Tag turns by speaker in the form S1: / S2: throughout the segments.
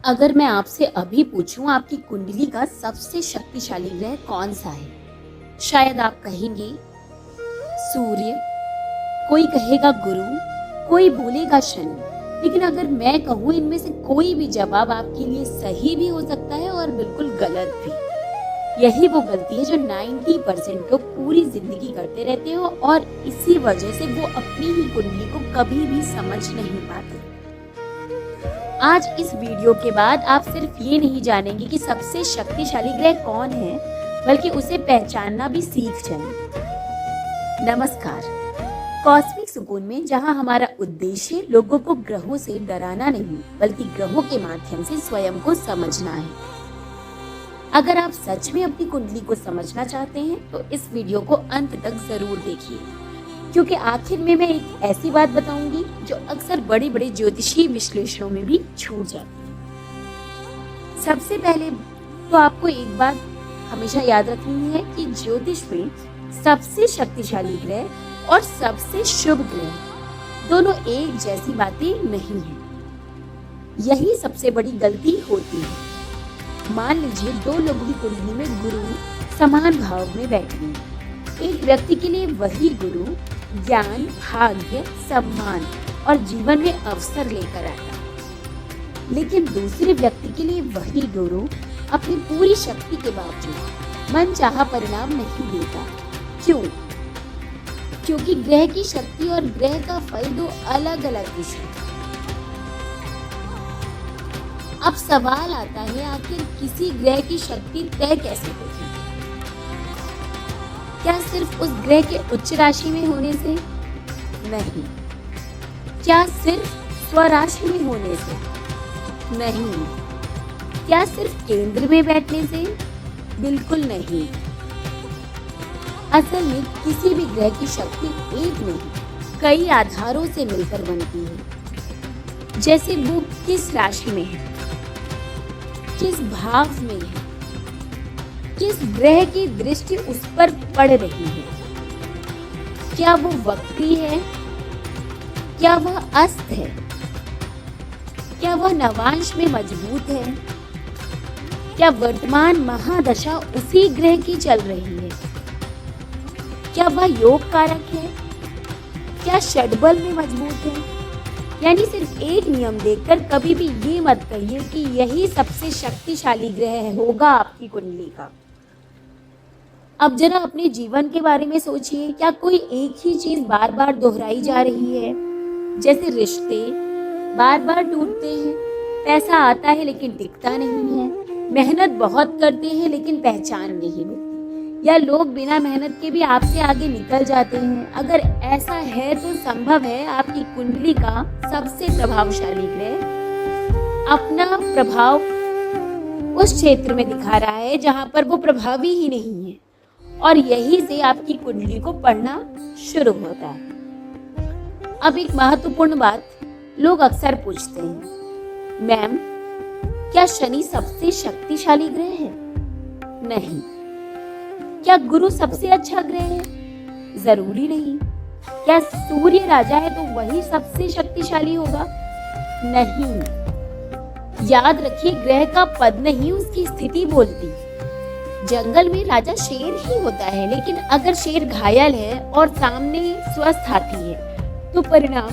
S1: अगर मैं आपसे अभी पूछूं आपकी कुंडली का सबसे शक्तिशाली ग्रह कौन सा है, शायद आप कहेंगे सूर्य, कोई कहेगा गुरु, कोई बोलेगा शनि। लेकिन अगर मैं कहूं इनमें से कोई भी जवाब आपके लिए सही भी हो सकता है और बिल्कुल गलत भी। यही वो गलती है जो 90% लोग पूरी जिंदगी करते रहते हो और इसी वजह से वो अपनी ही कुंडली को कभी भी समझ नहीं पाते। आज इस वीडियो के बाद आप सिर्फ ये नहीं जानेंगे कि सबसे शक्तिशाली ग्रह कौन है, बल्कि उसे पहचानना भी सीख जाएंगे। नमस्कार, कॉस्मिक सुकून में जहां हमारा उद्देश्य लोगों को ग्रहों से डराना नहीं, बल्कि ग्रहों के माध्यम से स्वयं को समझना है। अगर आप सच में अपनी कुंडली को समझना चाहते हैं तो इस वीडियो को अंत तक जरूर देखिए, क्योंकि आखिर में मैं एक ऐसी बात बताऊंगी जो अक्सर बड़े बड़े ज्योतिषीय विश्लेषणों में भी छूट जाती है। सबसे पहले तो आपको एक बात हमेशा याद रखनी है कि ज्योतिष में सबसे शक्तिशाली ग्रह और सबसे शुभ ग्रह दोनों एक जैसी बातें नहीं है। यही सबसे बड़ी गलती होती है। मान लीजिए दो लोगों की कुंडली में गुरु समान भाव में बैठे हैं। एक व्यक्ति के लिए वही गुरु ज्ञान, भाग्य, सम्मान और जीवन में अवसर लेकर आता है, लेकिन दूसरे व्यक्ति के लिए वही गुरु अपनी पूरी शक्ति के बावजूद मनचाहा परिणाम नहीं देता। क्यों? क्योंकि ग्रह की शक्ति और ग्रह का फल दो अलग अलग विषय। अब सवाल आता है, आखिर किसी ग्रह की शक्ति तय कैसे होती है? क्या सिर्फ उस ग्रह के उच्च राशि में होने से? नहीं। क्या सिर्फ स्वराशि में होने से? नहीं। क्या सिर्फ केंद्र में बैठने से? बिल्कुल नहीं। असल में किसी भी ग्रह की शक्ति एक नहीं, कई आधारों से मिलकर बनती है। जैसे वो किस राशि में है, किस भाव में है, किस ग्रह की दृष्टि उस पर पड़ रही है, क्या वो वक्री है, क्या वह अस्त है, क्या वह नवांश में मजबूत है, क्या वर्तमान महादशा उसी ग्रह की चल रही है, क्या वह योग कारक है, क्या षड्बल में मजबूत है। यानी सिर्फ एक नियम देखकर कभी भी ये मत कहिए कि यही सबसे शक्तिशाली ग्रह होगा आपकी कुंडली का। अब जरा अपने जीवन के बारे में सोचिए, क्या कोई एक ही चीज बार बार दोहराई जा रही है? जैसे रिश्ते बार बार टूटते हैं, पैसा आता है लेकिन टिकता नहीं है, मेहनत बहुत करते हैं लेकिन पहचान नहीं मिलती, या लोग बिना मेहनत के भी आपसे आगे निकल जाते हैं। अगर ऐसा है तो संभव है आपकी कुंडली का सबसे प्रभावशाली ग्रह अपना प्रभाव उस क्षेत्र में दिखा रहा है जहां पर वो प्रभावी ही नहीं है, और यही से आपकी कुंडली को पढ़ना शुरू होता है। अब एक महत्वपूर्ण बात लोग अक्सर पूछते हैं, मैम क्या शनि सबसे शक्तिशाली ग्रह है? नहीं। क्या गुरु सबसे अच्छा ग्रह है? जरूरी नहीं। क्या सूर्य राजा है तो वही सबसे शक्तिशाली होगा? नहीं। याद रखिए, ग्रह का पद नहीं उसकी स्थिति बोलती। जंगल में राजा शेर ही होता है, लेकिन अगर शेर घायल है और सामने स्वस्थ हाथी है तो परिणाम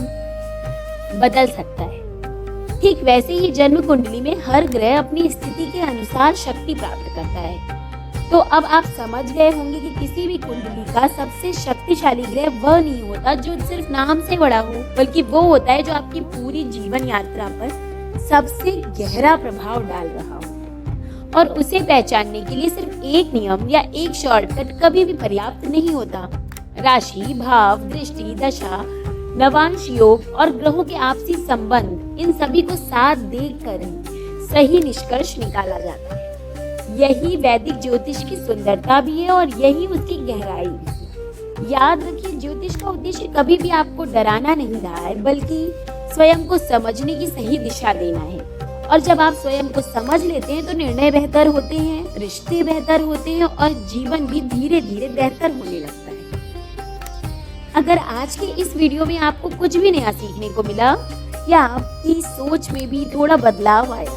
S1: बदल सकता है। ठीक वैसे ही जन्म कुंडली में हर ग्रह अपनी स्थिति के अनुसार शक्ति प्राप्त करता है। तो अब आप समझ गए होंगे कि किसी भी कुंडली का सबसे शक्तिशाली ग्रह वह नहीं होता जो सिर्फ नाम से बड़ा हो, बल्कि वो होता है जो आपकी पूरी जीवन यात्रा पर सबसे गहरा प्रभाव डाल रहा हो। और उसे पहचानने के लिए सिर्फ एक नियम या एक शॉर्टकट कभी भी पर्याप्त नहीं होता। राशि, भाव, दृष्टि, दशा, नवांश योग और ग्रहों के आपसी संबंध, इन सभी को साथ देखकर ही सही निष्कर्ष निकाला जाता है। यही वैदिक ज्योतिष की सुंदरता भी है और यही उसकी गहराई भी। याद रखिए, ज्योतिष का उद्देश्य कभी भी आपको डराना नहीं रहा है, बल्कि स्वयं को समझने की सही दिशा देना है। और जब आप स्वयं को समझ लेते हैं तो निर्णय बेहतर होते हैं, रिश्ते बेहतर होते हैं और जीवन भी धीरे धीरे बेहतर होने लगता है। अगर आज के इस वीडियो में आपको कुछ भी नया सीखने को मिला या आपकी सोच में भी थोड़ा बदलाव आया,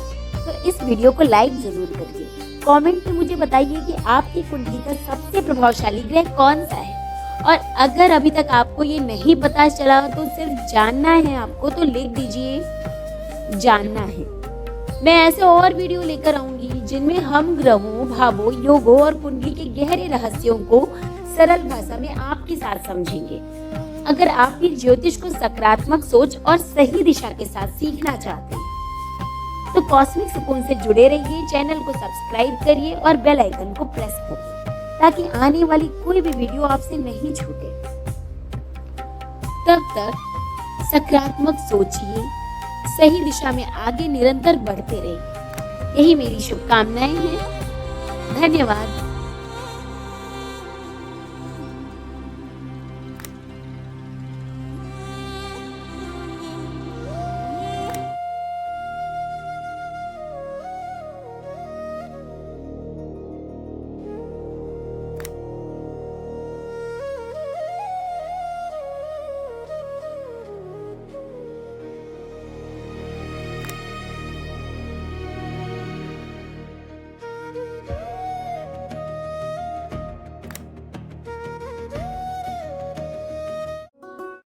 S1: इस वीडियो को लाइक जरूर करिए। कमेंट में मुझे बताइए कि आपकी कुंडली का सबसे प्रभावशाली ग्रह कौन सा है। और अगर अभी तक आपको ये नहीं पता चला तो सिर्फ जानना है आपको, तो लिख दीजिए जानना है। मैं ऐसे और वीडियो लेकर आऊंगी जिनमें हम ग्रहों, भावों, योगों और कुंडली के गहरे रहस्यों को सरल भाषा में आपके साथ समझेंगे। अगर आप भी ज्योतिष को सकारात्मक सोच और सही दिशा के साथ सीखना चाहते हैं तो कॉस्मिक सुकून से जुड़े रहिए। चैनल को सब्सक्राइब करिए और बेल आइकन को प्रेस करिए ताकि आने वाली कोई भी वीडियो आपसे नहीं छूटे। तब तक सकारात्मक सोचिए, सही दिशा में आगे निरंतर बढ़ते रहिए। यही मेरी शुभकामनाएं हैं। धन्यवाद।